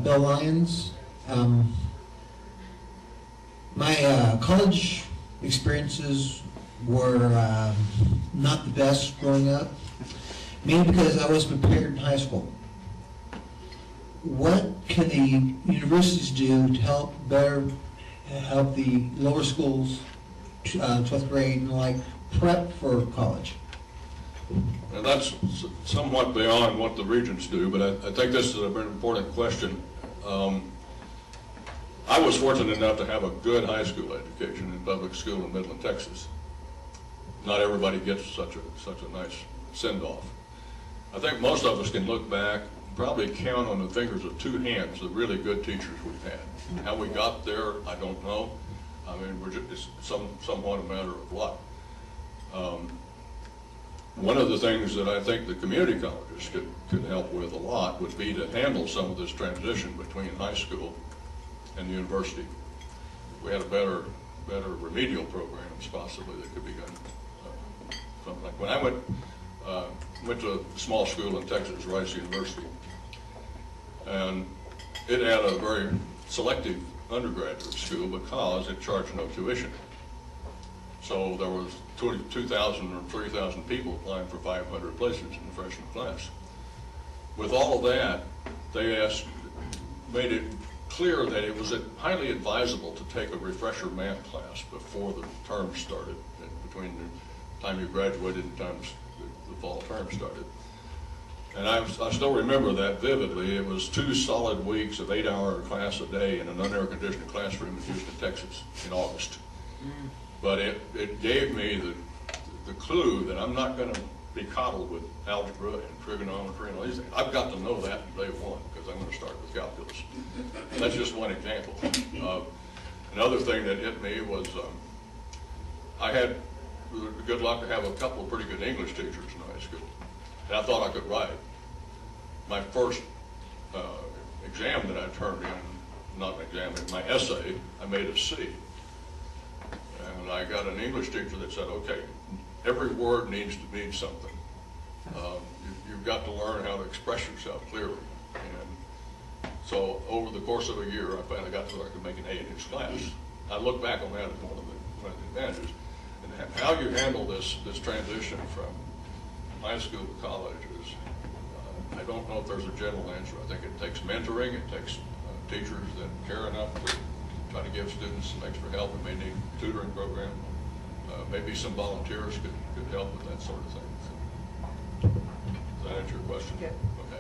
Bill Lyons. My college experiences were not the best growing up, mainly because I wasn't prepared in high school. What can the universities do to help the lower schools, 12th grade and the like, prep for college? And that's somewhat beyond what the regents do, but I think this is a very important question. I was fortunate enough to have a good high school education in public school in Midland, Texas. Not everybody gets such a nice send-off. I think most of us can look back, probably count on the fingers of two hands the really good teachers we've had. How we got there, I don't know. I mean, it's somewhat a matter of luck. One of the things that I think the community colleges could help with a lot would be to handle some of this transition between high school and the university. We had a better remedial programs possibly that could be done. Something like when I went to a small school in Texas, Rice University, and it had a very selective undergraduate school because it charged no tuition. So there was 2,000 or 3,000 people applying for 500 places in the freshman class. With all of that, they made it clear that it was highly advisable to take a refresher math class before the term started, between the time you graduated and the time the fall term started. And I still remember that vividly. It was 2 solid weeks of 8-hour class a day in an unair-conditioned classroom in Houston, Texas in August. But it gave me the clue that I'm not going to be coddled with algebra and trigonometry and all these things. I've got to know that from day one because I'm going to start with calculus. That's just one example. Another thing that hit me was I had the good luck to have a couple of pretty good English teachers in high school. And I thought I could write. My first exam that I turned in, not an exam, my essay, I made a C. And I got an English teacher that said, okay, every word needs to mean something. You've got to learn how to express yourself clearly. And so over the course of a year, I finally got to where I could make an A in his class. I look back on that as one of the advantages. And how you handle this transition from high school to college is, I don't know if there's a general answer. I think it takes mentoring, it takes teachers that care enough to try to give students some extra help. We may need a tutoring program. Maybe some volunteers could help with that sort of thing. So, does that answer your question? Yeah. Okay.